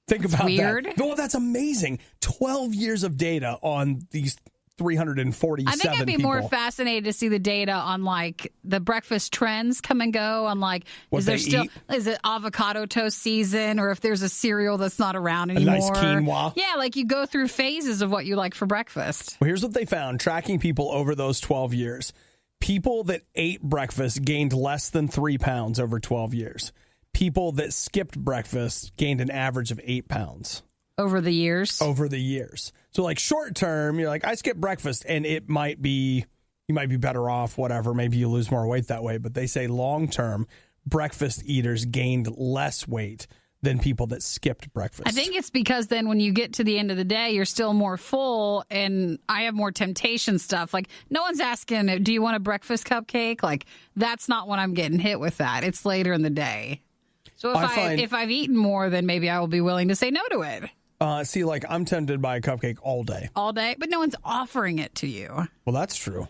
Think about weird. that. Well, that's amazing. 12 years of data on these 347 I think I'd be more fascinated to see the data on, like, the breakfast trends come and go on, like, is it avocado toast season, or if there's a cereal that's not around anymore. A nice quinoa. Yeah, like you go through phases of what you like for breakfast. Well, here's what they found, tracking people over those 12 years. People that ate breakfast gained less than 3 pounds over 12 years. People that skipped breakfast gained an average of 8 pounds. Over the years? Over the years. So, like, short term, you're like, I skip breakfast, and you might be better off, whatever. Maybe you lose more weight that way. But they say long term, breakfast eaters gained less weight than people that skipped breakfast. I think it's because then when you get to the end of the day, you're still more full, and I have more temptation stuff. Like, no one's asking, do you want a breakfast cupcake? Like, that's not when I'm getting hit with that. It's later in the day. So if I've eaten more, then maybe I will be willing to say no to it. See, like, I'm tempted by a cupcake all day. All day? But no one's offering it to you. Well, that's true.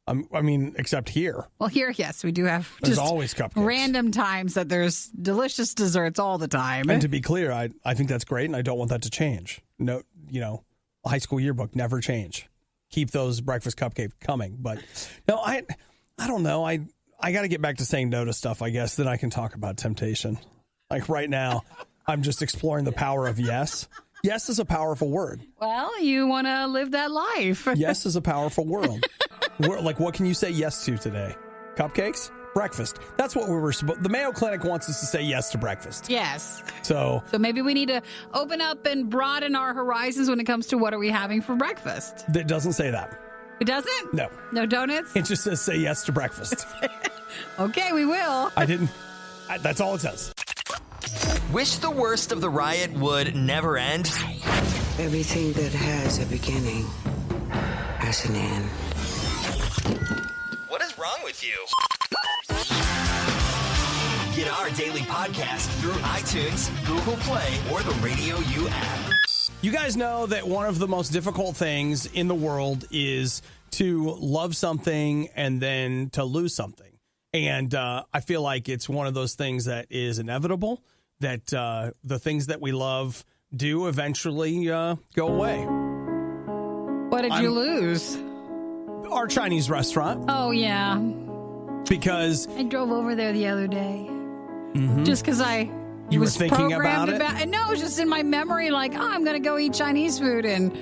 I mean, except here. Well, here, yes, we do have there's always cupcakes. Random times that there's delicious desserts all the time. And to be clear, I think that's great, and I don't want that to change. No, a high school yearbook, never change. Keep those breakfast cupcakes coming. But no, I don't know. I got to get back to saying no to stuff, I guess. Then I can talk about temptation. Like right now, I'm just exploring the power of yes. Yes is a powerful word. Well, you want to live that life. Yes is a powerful word. Like, what can you say yes to today? Cupcakes? Breakfast. That's what we were supposed. The Mayo Clinic wants us to say yes to breakfast. Yes. So maybe we need to open up and broaden our horizons when it comes to what are we having for breakfast. It doesn't say that. It doesn't? No. No donuts? It just says say yes to breakfast. Okay, we will. That's all it says. Wish the worst of the riot would never end? Everything that has a beginning has an end. What is wrong with you? Get our daily podcast through iTunes, Google Play, or the RadioU app. You guys know that one of the most difficult things in the world is to love something and then to lose something. And I feel like it's one of those things that is inevitable, that the things that we love do eventually go away. What did you lose? Our Chinese restaurant. Oh, yeah. Because I drove over there the other day. Just because you was were thinking about it? No, it was just in my memory, like, I'm going to go eat Chinese food, and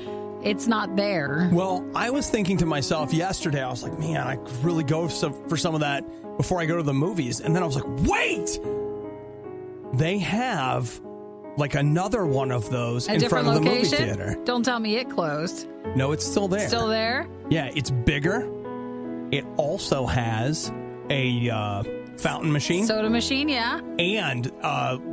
it's not there. Well, I was thinking to myself yesterday, I was like, man, I could really go for some of that before I go to the movies. And then I was like, wait! They have like another one of those in front of the movie theater. Don't tell me it closed. No, it's still there. Still there? Yeah, it's bigger. It also has a fountain machine. Soda machine, yeah. And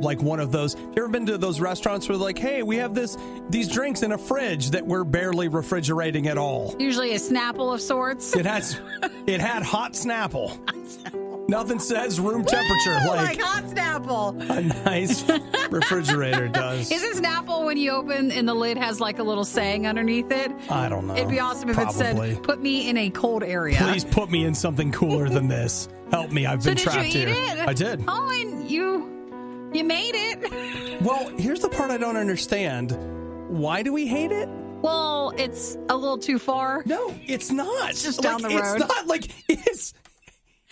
like one of those. You ever been to those restaurants where like, hey, we have these drinks in a fridge that we're barely refrigerating at all? Usually a Snapple of sorts. It had hot Snapple. Nothing says room temperature like hot Snapple. A nice refrigerator does. Isn't Snapple when you open and the lid has like a little saying underneath it? I don't know. It'd be awesome if it said, put me in a cold area. Please put me in something cooler than this. Help me. I've been trapped here. Did you eat it? I did. Oh, and you made it. Well, here's the part I don't understand. Why do we hate it? Well, it's a little too far. No, it's not. It's just down the road. It's not like it's...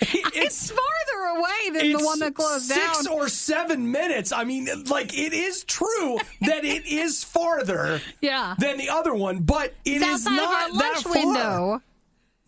It's farther away than the one that closed down. 6 or 7 minutes. I mean, like, it is true that it is farther than the other one, but it is not that far. Window.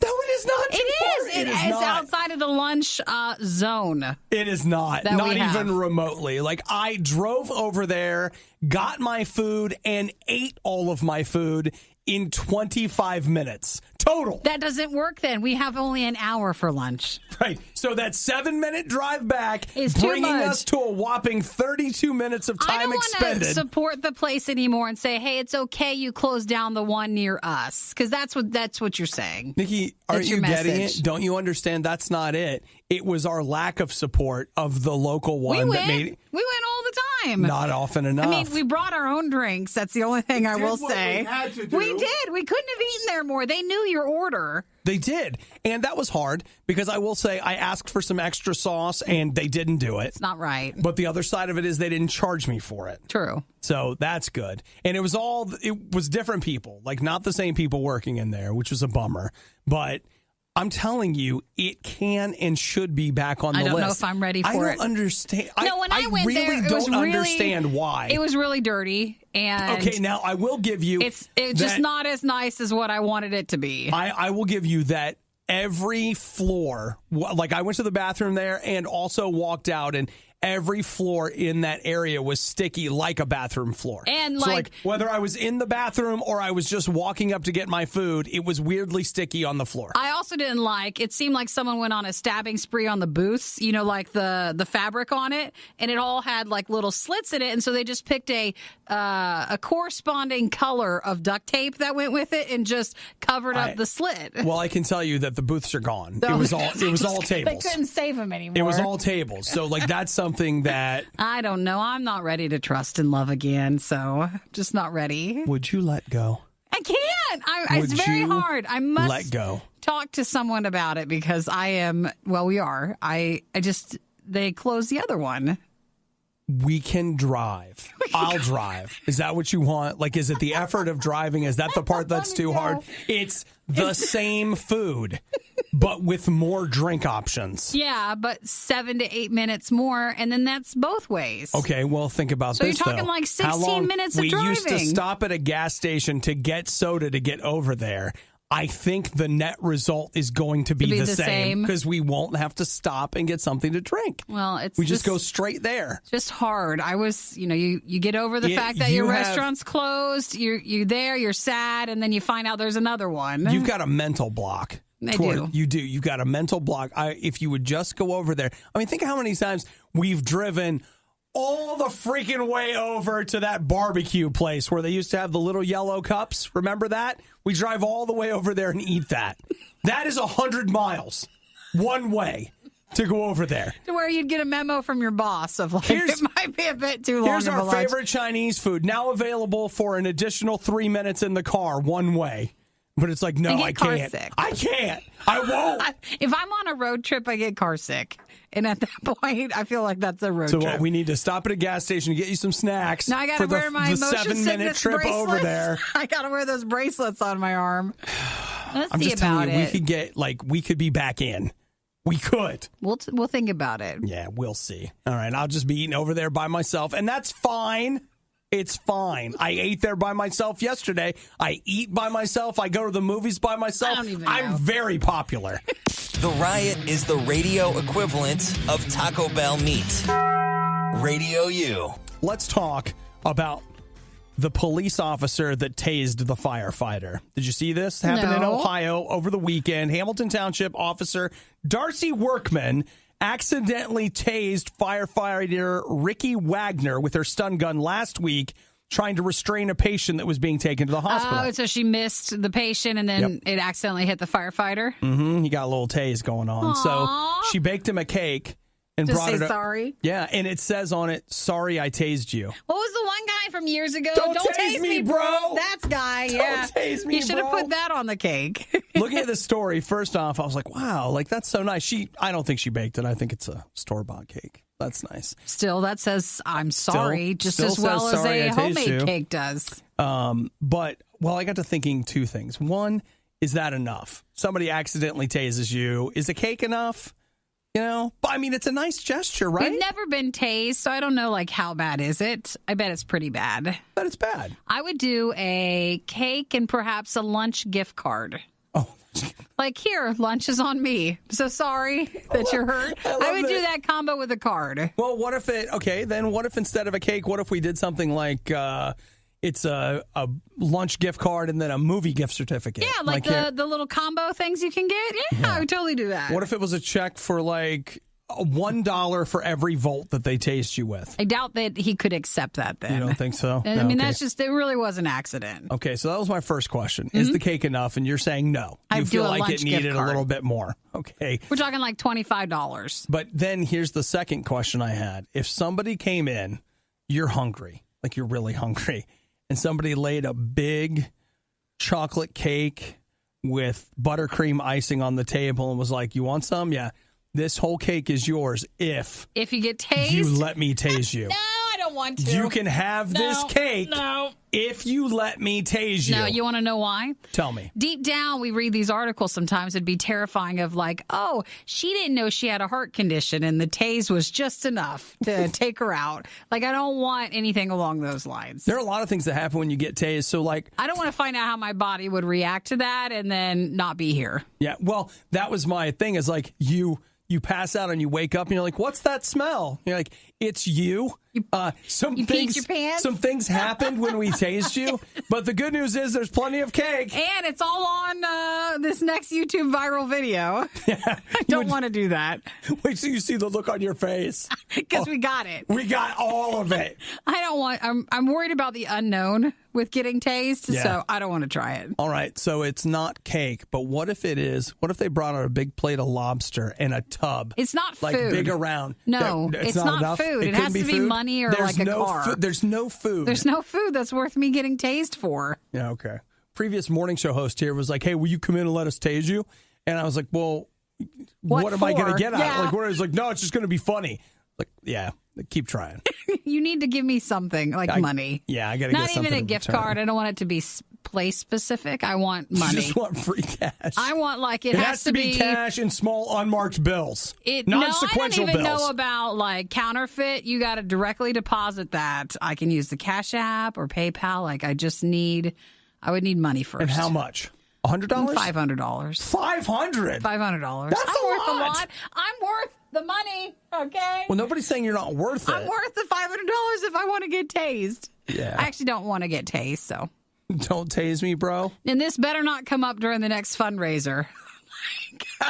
No, it is not too far. It is outside of the lunch zone. It is not. Not even remotely. Like, I drove over there, got my food, and ate all of my food in 25 minutes total. That doesn't work then. We have only an hour for lunch. Right. So that 7-minute drive back is bringing us to a whopping 32 minutes of time expended. I don't want to support the place anymore and say, hey, it's okay you close down the one near us. Because that's what you're saying. Nikki, aren't you getting it? Don't you understand? That's not it. It was our lack of support of the local one that made it. We went all the time. Not often enough. I mean, we brought our own drinks. That's the only thing I will say. We had to do. We did. We couldn't have eaten there more. They knew your order. They did. And that was hard because I will say I asked for some extra sauce and they didn't do it. It's not right. But the other side of it is they didn't charge me for it. True. So that's good. And it was different people, like not the same people working in there, which was a bummer. But I'm telling you, it can and should be back on the list. I don't know if I'm ready for it. I don't understand. No, when I went really there, don't understand why. It was really dirty. And okay, now I will give you... It's just not as nice as what I wanted it to be. I will give you that every floor, like I went to the bathroom there and also walked out, and every floor in that area was sticky like a bathroom floor. And so like whether I was in the bathroom or I was just walking up to get my food, it was weirdly sticky on the floor. I also didn't it seemed like someone went on a stabbing spree on the booths, you know, like the fabric on it, and it all had like little slits in it, and so they just picked a corresponding color of duct tape that went with it and just covered up the slit. Well, I can tell you that the booths are gone. It was all tables. They couldn't save them anymore. It was all tables. So like that's something that I don't know. I'm not ready to trust and love again, so just not ready. Would you let go? I can't. It's very hard. I must let go. Talk to someone about it because I am. Well, we are. They closed the other one. We can drive. I'll drive. Is that what you want? Like, is it the effort of driving? Is that the part that's too hard? It's the same food, but with more drink options. Yeah, but 7 to 8 minutes more, and then that's both ways. Okay, well, think about this, though. So you're talking like 16 minutes of driving. We used to stop at a gas station to get soda to get over there. I think the net result is going to be the same because we won't have to stop and get something to drink. Well, we just go straight there. It's just hard. You get over the fact that your restaurant's closed. You're there. You're sad, and then you find out there's another one. You've got a mental block. I do. You do. You've got a mental block. If you would just go over there. I mean, think how many times we've driven all the freaking way over to that barbecue place where they used to have the little yellow cups. Remember that? We drive all the way over there and eat that. That is 100 miles one way to go over there. To where you'd get a memo from your boss of like, it might be a bit too long. Here's our favorite Chinese food, now available for an additional 3 minutes in the car one way. But it's like, no, I can't. I can't. I won't. If I'm on a road trip, I get car sick. And at that point, I feel like that's a road trip. So we need to stop at a gas station to get you some snacks. Now I got to wear my motion 7-minute trip bracelets. Over there. I got to wear those bracelets on my arm. Let's I'm see just about telling you, it. we could be back in. We could. We'll think about it. Yeah, we'll see. All right, I'll just be eating over there by myself, and that's fine. It's fine. I ate there by myself yesterday. I eat by myself. I go to the movies by myself. I don't even know. I'm very popular. The Riot is the radio equivalent of Taco Bell meat. Radio U. Let's talk about the police officer that tased the firefighter. Did you see this? Happened in Ohio over the weekend. Hamilton Township officer Darcy Workman accidentally tased firefighter Ricky Wagner with her stun gun last week, trying to restrain a patient that was being taken to the hospital. Oh, so she missed the patient and then it accidentally hit the firefighter? Mm-hmm. He got a little tase going on. Aww. So she baked him a cake and Just brought say it up. Sorry? Yeah, and it says on it, "Sorry, I tased you." What was the one guy from years ago? Don't tase me, bro. That's guy, Don't tase me, you should have bro. put that on the cake. Looking at the story, first off, I was like, wow, like that's so nice. I don't think she baked it. I think it's a store-bought cake. That's nice. Still, that says, I'm sorry, just still as well says, as "Sorry, a I tased homemade you." cake does. But I got to thinking two things. One, is that enough? Somebody accidentally tases you. Is a cake enough? But I mean, it's a nice gesture, right? We've never been tased, so I don't know, like, how bad is it? I bet it's pretty bad. But it's bad. I would do a cake and perhaps a lunch gift card. Oh, like, here, lunch is on me. So sorry that you're hurt. I would do that combo with a card. Well, what if instead of a cake, what if we did something like it's a lunch gift card and then a movie gift certificate? Yeah, like the little combo things you can get. Yeah, I would totally do that. What if it was a check for like $1 for every volt that they taste you with? I doubt that he could accept that then. You don't think so? I mean, that's just, it really was an accident. Okay, so that was my first question. Is the cake enough? And you're saying no. You feel like it needed a little bit more. Okay. We're talking like $25. But then here's the second question I had. If somebody came in, you're hungry, like you're really hungry, and somebody laid a big chocolate cake with buttercream icing on the table and was like, you want some? Yeah. This whole cake is yours if you get tased. You let me tase you. No, I don't want to. You can have this cake if you let me tase you. No, you want to know why? Tell me. Deep down, we read these articles sometimes. It'd be terrifying of like, oh, she didn't know she had a heart condition and the tase was just enough to take her out. Like, I don't want anything along those lines. There are a lot of things that happen when you get tased. So, like, I don't want to find out how my body would react to that and then not be here. Yeah, well, that was my thing is like you pass out and you wake up and you're like, what's that smell? You're like, it's you. Some things happened when we tased you, but the good news is there's plenty of cake. And it's all on this next YouTube viral video. Yeah, I don't want to do that. Wait till you see the look on your face. Because we got it. We got all of it. I'm worried about the unknown with getting tased, so I don't want to try it. All right, so it's not cake, but what if it is? What if they brought out a big plate of lobster and a tub? It's not food. Like big around. No, it's not enough? food. It has to be money or like a car. There's no food. There's no food that's worth me getting tased for. Yeah, okay. Previous morning show host here was like, hey, will you come in and let us tase you? And I was like, well, what am I going to get out? Yeah. Like, he's like, no, it's just going to be funny. Like, yeah, keep trying. You need to give me something like money. Yeah, I got to get something. Not even a gift card. I don't want it to be place specific. I want money. You just want free cash. I want like it has to be cash and small unmarked bills. Non-sequential I don't even bills. know about like counterfeit. You got to directly deposit that. I can use the Cash App or PayPal. Like I would need money first. And how much? $100? $500. $500? $500. That's worth a a lot. lot. I'm worth the money. Okay. Well, nobody's saying you're not worth it. I'm worth the $500 if I want to get tased. Yeah. I actually don't want to get tased, so. Don't tase me, bro. And this better not come up during the next fundraiser.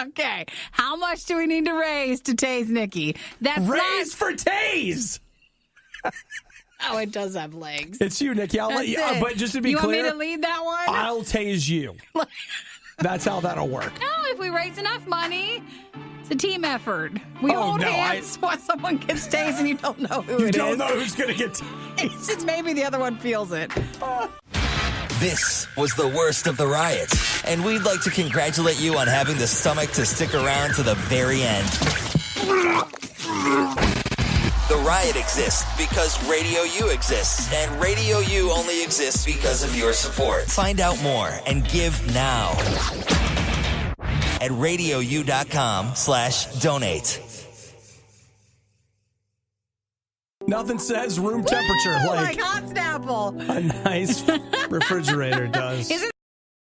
Okay. How much do we need to raise to tase Nikki? Raise for tase. Oh, it does have legs. It's you, Nikki. I'll let you. But just to be clear, you want me to lead that one? I'll tase you. That's how that'll work. No, if we raise enough money, it's a team effort. We hold hands while someone gets tased and you don't know who it is. You don't know who's going to get tased. It's maybe the other one feels it. This was the worst of the riots, and we'd like to congratulate you on having the stomach to stick around to the very end. The Riot exists because Radio U exists, and Radio U only exists because of your support. Find out more and give now at RadioU.com/donate. Nothing says room temperature like hot Snapple. A nice refrigerator does. Isn't